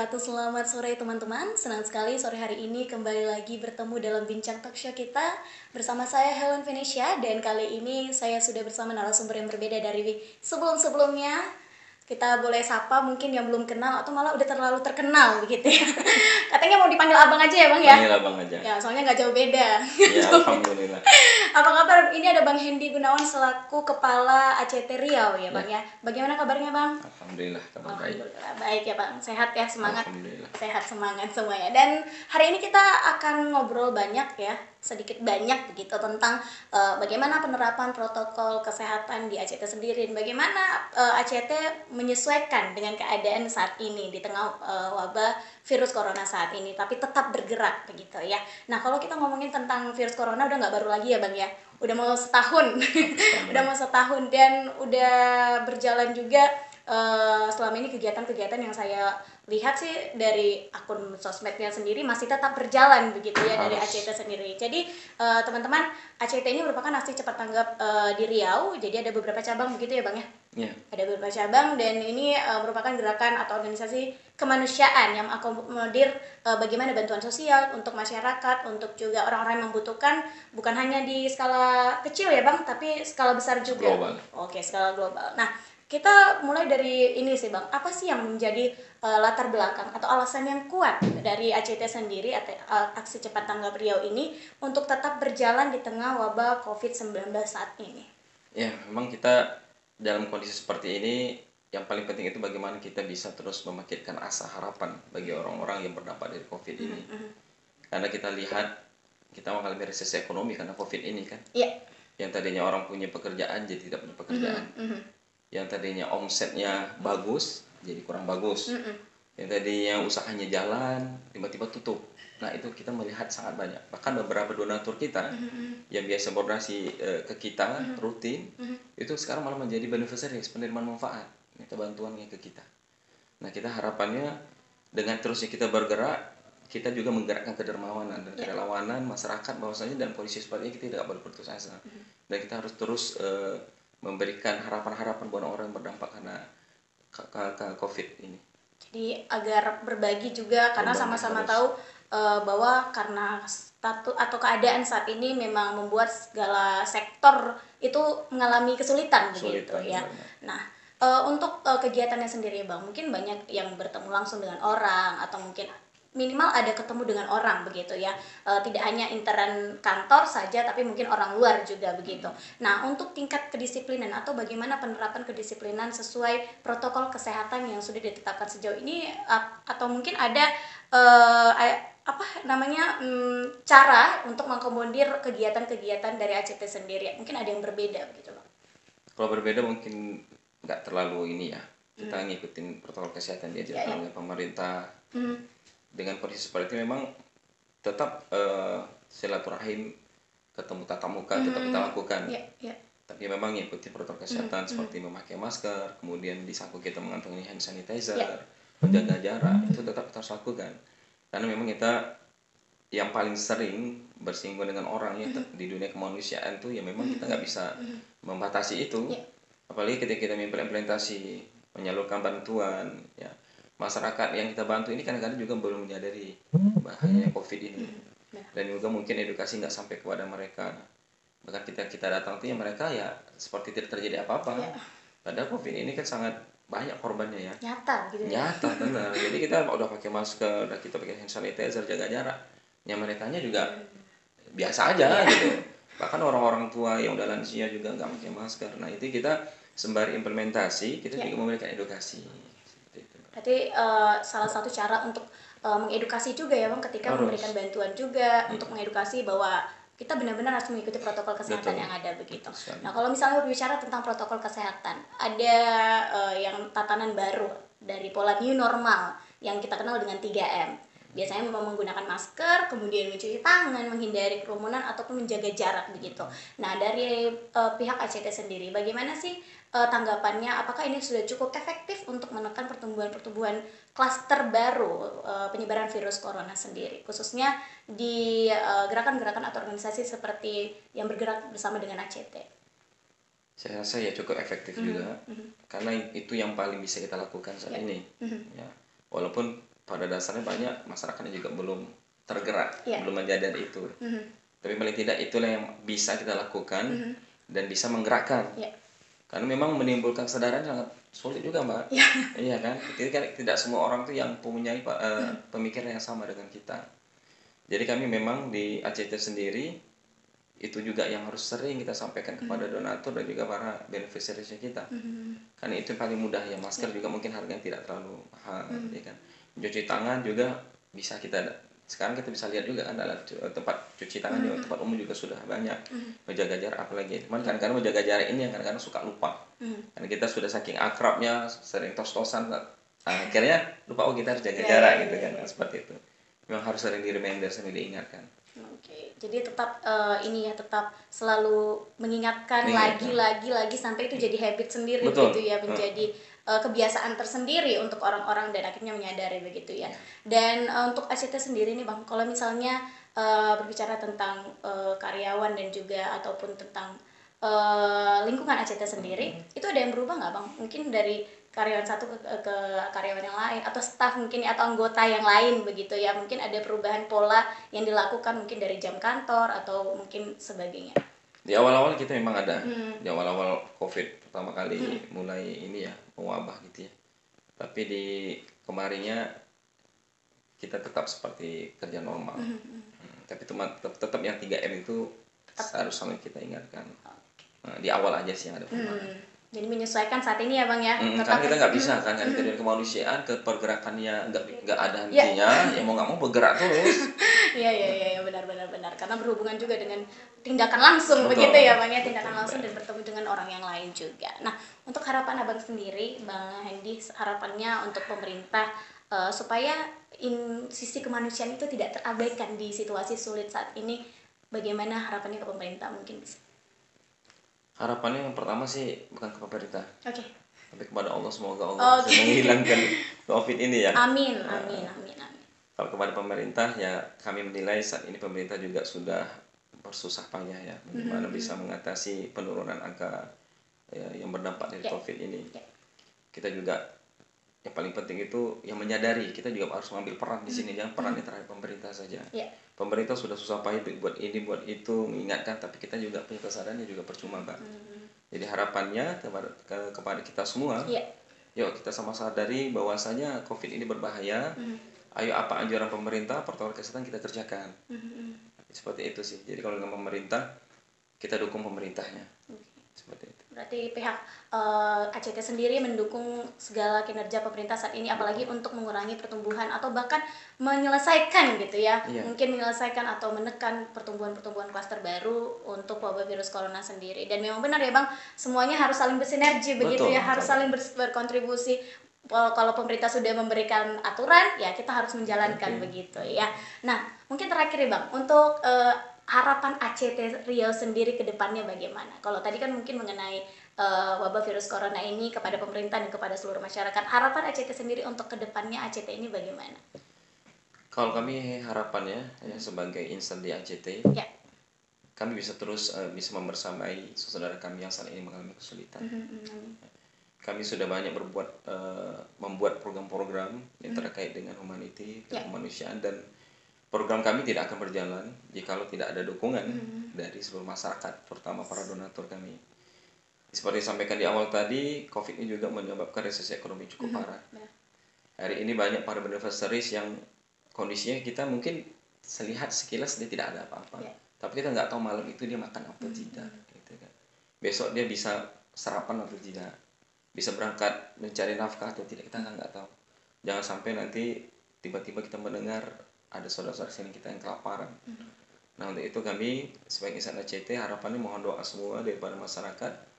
wabarakatuh. Selamat sore teman-teman. Senang sekali sore hari ini kembali lagi bertemu dalam bincang talk show kita bersama saya Helen Venetia, dan kali ini saya sudah bersama narasumber yang berbeda dari sebelum-sebelumnya. Kita boleh sapa mungkin yang belum kenal atau malah udah terlalu terkenal begitu ya. Katanya mau dipanggil abang aja ya bang ya? Panggil abang aja. Ya soalnya nggak jauh beda. Ya alhamdulillah. Apa kabar? Ini ada Bang Hendy Gunawan selaku Kepala ACT Riau ya Bang ya. Bagaimana kabarnya Bang? Alhamdulillah kabar baik. Alhamdulillah baik ya Bang. Sehat ya, semangat. Alhamdulillah. Sehat semangat semuanya. Dan hari ini kita akan ngobrol banyak ya, sedikit banyak begitu tentang bagaimana penerapan protokol kesehatan di ACT sendiri, bagaimana ACT menyesuaikan dengan keadaan saat ini di tengah wabah virus corona saat ini, tapi tetap bergerak begitu ya. Nah kalau kita ngomongin tentang virus corona udah nggak baru lagi ya Bang ya, udah mau setahun, udah mau setahun dan udah berjalan juga selama ini kegiatan-kegiatan yang saya lihat sih dari akun sosmednya sendiri masih tetap berjalan begitu ya dari ACT sendiri. Jadi teman-teman, ACT ini merupakan aksi cepat tanggap di Riau. Jadi ada beberapa cabang begitu ya Bang ya? Iya. Ada beberapa cabang dan ini merupakan gerakan atau organisasi kemanusiaan yang mengakomodir bagaimana bantuan sosial untuk masyarakat, untuk juga orang-orang yang membutuhkan, bukan hanya di skala kecil ya Bang, tapi skala besar juga. Global. Oke, skala global. Nah, kita mulai dari ini sih Bang, apa sih yang menjadi latar belakang atau alasan yang kuat dari ACT sendiri atau aksi cepat tanggap Riau ini untuk tetap berjalan di tengah wabah COVID-19 saat ini? Ya, memang kita dalam kondisi seperti ini yang paling penting itu bagaimana kita bisa terus membangkitkan asa harapan bagi orang-orang yang berdampak dari COVID ini. Karena kita lihat kita mengalami resesi ekonomi karena COVID ini kan. Iya. Yang tadinya orang punya pekerjaan jadi tidak punya pekerjaan. Yang tadinya omsetnya bagus jadi kurang bagus. Yang tadinya usahanya jalan tiba-tiba tutup. Nah itu kita melihat sangat banyak. Bahkan beberapa donatur kita yang biasa berdonasi ke kita rutin itu sekarang malah menjadi beneficiaries, penerima manfaat, minta bantuannya ke kita. Nah kita harapannya dengan terusnya kita bergerak, kita juga menggerakkan kedermawanan dan kerelawanan masyarakat bahwasanya dalam kondisi seperti ini kita tidak boleh putus asa. Dan kita harus terus memberikan harapan-harapan buat orang yang berdampak karena COVID ini. Jadi agar berbagi juga karena sama-sama tahu bahwa karena status atau keadaan saat ini memang membuat segala sektor itu mengalami kesulitan begitu ya. Nah, untuk kegiatannya sendiri Bang, mungkin banyak yang bertemu langsung dengan orang atau mungkin minimal ada ketemu dengan orang begitu ya, tidak hanya intern kantor saja tapi mungkin orang luar juga begitu. Nah untuk tingkat kedisiplinan atau bagaimana penerapan kedisiplinan sesuai protokol kesehatan yang sudah ditetapkan sejauh ini, atau mungkin ada cara untuk mengakomodir kegiatan-kegiatan dari ACT sendiri, mungkin ada yang berbeda begitu Bang? Kalau berbeda mungkin nggak terlalu ini ya, kita ngikutin protokol kesehatan diajarkan oleh pemerintah. Dengan kondisi seperti itu memang tetap silaturahim, ketemu tatap muka tetap kita lakukan. Tapi memang ngikuti protokol kesehatan seperti memakai masker, kemudian di saku kita mengantongi hand sanitizer, menjaga jarak, itu tetap kita harus lakukan. Karena memang kita yang paling sering bersinggungan dengan orang ya di dunia kemanusiaan tuh ya memang kita nggak bisa membatasi itu. Apalagi ketika kita mengimplementasi menyalurkan bantuan ya. Masyarakat yang kita bantu ini kadang-kadang juga belum menyadari bahayanya COVID ini, dan juga mungkin edukasi nggak sampai kepada mereka. Bahkan kita datang tuh ya mereka ya seperti tidak terjadi apa-apa. Padahal COVID ini kan sangat banyak korbannya ya. Nyata gitu. Nyata benar. Jadi kita udah pakai masker, udah kita pakai hand sanitizer, jaga jarak. Yang merekanya juga biasa aja gitu. Bahkan orang-orang tua yang udah lansia juga nggak pakai masker. Nah itu kita sembari implementasi kita juga memberikan edukasi. Berarti salah satu cara untuk mengedukasi juga ya Bang, ketika memberikan bantuan juga untuk mengedukasi bahwa kita benar-benar harus mengikuti protokol kesehatan yang ada begitu. Nah kalau misalnya berbicara tentang protokol kesehatan, ada yang tatanan baru dari pola new normal yang kita kenal dengan 3M. Biasanya menggunakan masker, kemudian mencuci tangan, menghindari kerumunan ataupun menjaga jarak begitu. Nah dari pihak ACT sendiri, bagaimana sih tanggapannya? Apakah ini sudah cukup efektif untuk menekan pertumbuhan klaster baru penyebaran virus corona sendiri, khususnya di gerakan-gerakan atau organisasi seperti yang bergerak bersama dengan ACT? Saya rasa ya cukup efektif juga, karena itu yang paling bisa kita lakukan saat ini. Ya, walaupun pada dasarnya banyak masyarakatnya juga belum tergerak, Ya. belum menyadari itu. Tapi paling tidak itulah yang bisa kita lakukan dan bisa menggerakkan. Ya. Karena memang menimbulkan kesadaran sangat sulit juga, Mbak. Ya. Iya kan? Tidak semua orang tuh yang mempunyai pemikiran yang sama dengan kita. Jadi kami memang di ACT sendiri itu juga yang harus sering kita sampaikan kepada donatur dan juga para beneficiaries kita. Karena itu yang paling mudah ya. Masker juga mungkin harganya tidak terlalu mahal, ya kan. Cuci tangan juga bisa sekarang kita bisa lihat juga kan dalam tempat cuci tangan di tempat umum juga sudah banyak menjaga jarak, apalagi cuman kadang-kadang menjaga jarak ini yang kadang-kadang suka lupa karena kita sudah saking akrabnya sering tos-tosan, akhirnya lupa kita harus jaga jarak gitu kan. Seperti itu memang harus sering di reminder, sering diingatkan. Oke, jadi tetap ini ya, tetap selalu mengingatkan lagi sampai itu jadi habit sendiri. Betul. Gitu ya, menjadi kebiasaan tersendiri untuk orang-orang dan akhirnya menyadari begitu ya. Dan untuk ACT sendiri nih Bang, kalau misalnya berbicara tentang karyawan dan juga ataupun tentang lingkungan ACT sendiri, itu ada yang berubah nggak Bang? Mungkin dari karyawan satu ke karyawan yang lain, atau staf mungkin atau anggota yang lain begitu ya, mungkin ada perubahan pola yang dilakukan mungkin dari jam kantor atau mungkin sebagainya. Di awal-awal kita memang ada, di awal-awal COVID pertama kali mulai ini ya mewabah gitu ya. Tapi di kemarinnya kita tetap seperti kerja normal. Tapi tetap yang 3M itu harus selalu kita ingatkan. Nah, di awal aja sih yang ada perubahan. Jadi menyesuaikan saat ini ya Bang ya. Kan kita nggak bisa kan dari kemanusiaan ke pergerakannya nggak ada hentinya, ya mau nggak mau bergerak terus. Iya benar karena berhubungan juga dengan tindakan langsung. Betul. Begitu ya Bang ya, tindakan langsung dan bertemu dengan orang yang lain juga. Nah, untuk harapan Abang sendiri Bang Hendy, harapannya untuk pemerintah supaya sisi kemanusiaan itu tidak terabaikan di situasi sulit saat ini, bagaimana harapannya ke pemerintah mungkin bisa? Harapannya yang pertama sih bukan ke pemerintah, tapi kepada Allah, semoga Allah bisa menghilangkan COVID ini ya. Amin. Kalau kepada pemerintah ya, kami menilai saat ini pemerintah juga sudah bersusah payah ya, bagaimana bisa mengatasi penurunan angka yang berdampak dari COVID ini. Kita juga yang paling penting itu yang menyadari kita juga harus mengambil peran di sini, jangan perannya terhadap pemerintah saja. Pemerintah sudah susah payah buat ini buat itu mengingatkan, tapi kita juga punya kesadarannya juga percuma, Mbak. Jadi harapannya kepada kita semua, yuk kita sama sadari bahwasanya COVID ini berbahaya. Ayo apa anjuran pemerintah, protokol kesehatan kita kerjakan. Seperti itu sih. Jadi kalau dengan pemerintah, kita dukung pemerintahnya. Seperti itu. Berarti pihak ACT sendiri mendukung segala kinerja pemerintah saat ini, apalagi untuk mengurangi pertumbuhan atau bahkan menyelesaikan gitu ya. Mungkin menyelesaikan atau menekan pertumbuhan klaster baru untuk wabah virus corona sendiri. Dan memang benar ya Bang, semuanya harus saling bersinergi begitu ya, harus saling berkontribusi. Kalau pemerintah sudah memberikan aturan, ya kita harus menjalankan begitu ya. Nah, mungkin terakhir ya Bang, untuk harapan ACT Riau sendiri ke depannya bagaimana? Kalau tadi kan mungkin mengenai wabah virus corona ini kepada pemerintah dan kepada seluruh masyarakat. Harapan ACT sendiri untuk ke depannya ACT ini bagaimana? Kalau kami harapannya ya, sebagai insan di ACT, kami bisa terus bisa membersamai saudara kami yang saat ini mengalami kesulitan. Kami sudah banyak membuat program-program yang terkait dengan humanity dan kemanusiaan, dan program kami tidak akan berjalan jikalau tidak ada dukungan dari seluruh masyarakat, terutama para donatur kami. Seperti disampaikan di awal tadi, COVID ini juga menyebabkan resesi ekonomi cukup parah. Hari ini banyak para beneficiaries yang kondisinya kita mungkin lihat sekilas dia tidak ada apa-apa, tapi kita nggak tahu malam itu dia makan apa tidak, gitu kan. Besok dia bisa sarapan atau tidak, bisa berangkat mencari nafkah atau tidak, kita nggak tahu. Jangan sampai nanti tiba-tiba kita mendengar ada saudara-saudara sini kita yang kelaparan. Nah, untuk itu kami sebagai insan ACT harapannya mohon doa semua daripada masyarakat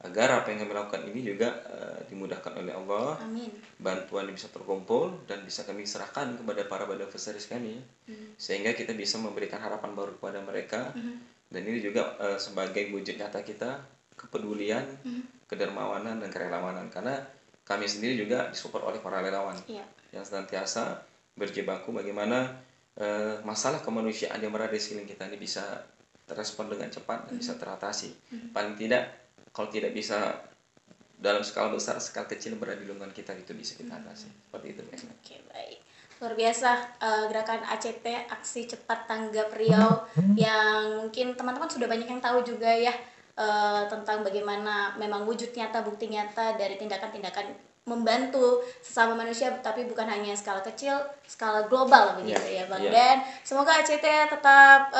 agar apa yang kami lakukan ini juga dimudahkan oleh Allah. Amin. Bantuan bisa terkumpul dan bisa kami serahkan kepada para beneficiaries kami, sehingga kita bisa memberikan harapan baru kepada mereka. Dan ini juga sebagai wujud nyata kita kepedulian, kedermawanan dan kerelawanan, karena kami sendiri juga disupport oleh para relawan yang senantiasa berjibaku bagaimana masalah kemanusiaan yang berada di sekeliling kita ini bisa terrespon dengan cepat dan bisa teratasi. Paling tidak, kalau tidak bisa dalam skala besar, skala kecil berada di lingkungan kita itu bisa kita atasi. Seperti itu. Oke, baik. Luar biasa gerakan ACT, Aksi Cepat Tanggap Riau, yang mungkin teman-teman sudah banyak yang tahu juga ya, tentang bagaimana memang wujud nyata, bukti nyata dari tindakan-tindakan membantu sesama manusia, tapi bukan hanya skala kecil, skala global begitu ya Bang. Dan semoga ACT tetap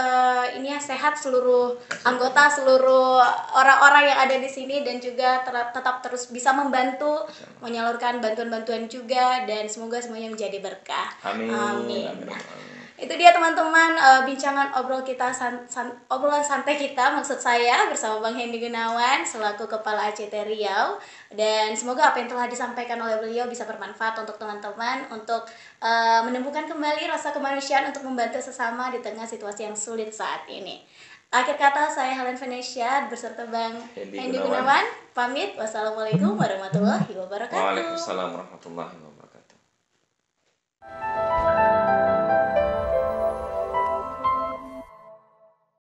ini ya, sehat seluruh anggota, seluruh orang-orang yang ada di sini, dan juga tetap terus bisa membantu menyalurkan bantuan-bantuan juga, dan semoga semuanya menjadi berkah. Amin. Nah, itu dia teman-teman, bincangan obrolan santai kita, maksud saya, bersama Bang Hendy Gunawan selaku Kepala ACT Riau. Dan semoga apa yang telah disampaikan oleh beliau bisa bermanfaat untuk teman-teman, untuk menemukan kembali rasa kemanusiaan untuk membantu sesama di tengah situasi yang sulit saat ini. Akhir kata, saya Helen Venesia beserta Bang Hendy Gunawan pamit. Wassalamualaikum warahmatullahi wabarakatuh. Waalaikumsalam warahmatullahi wabarakatuh.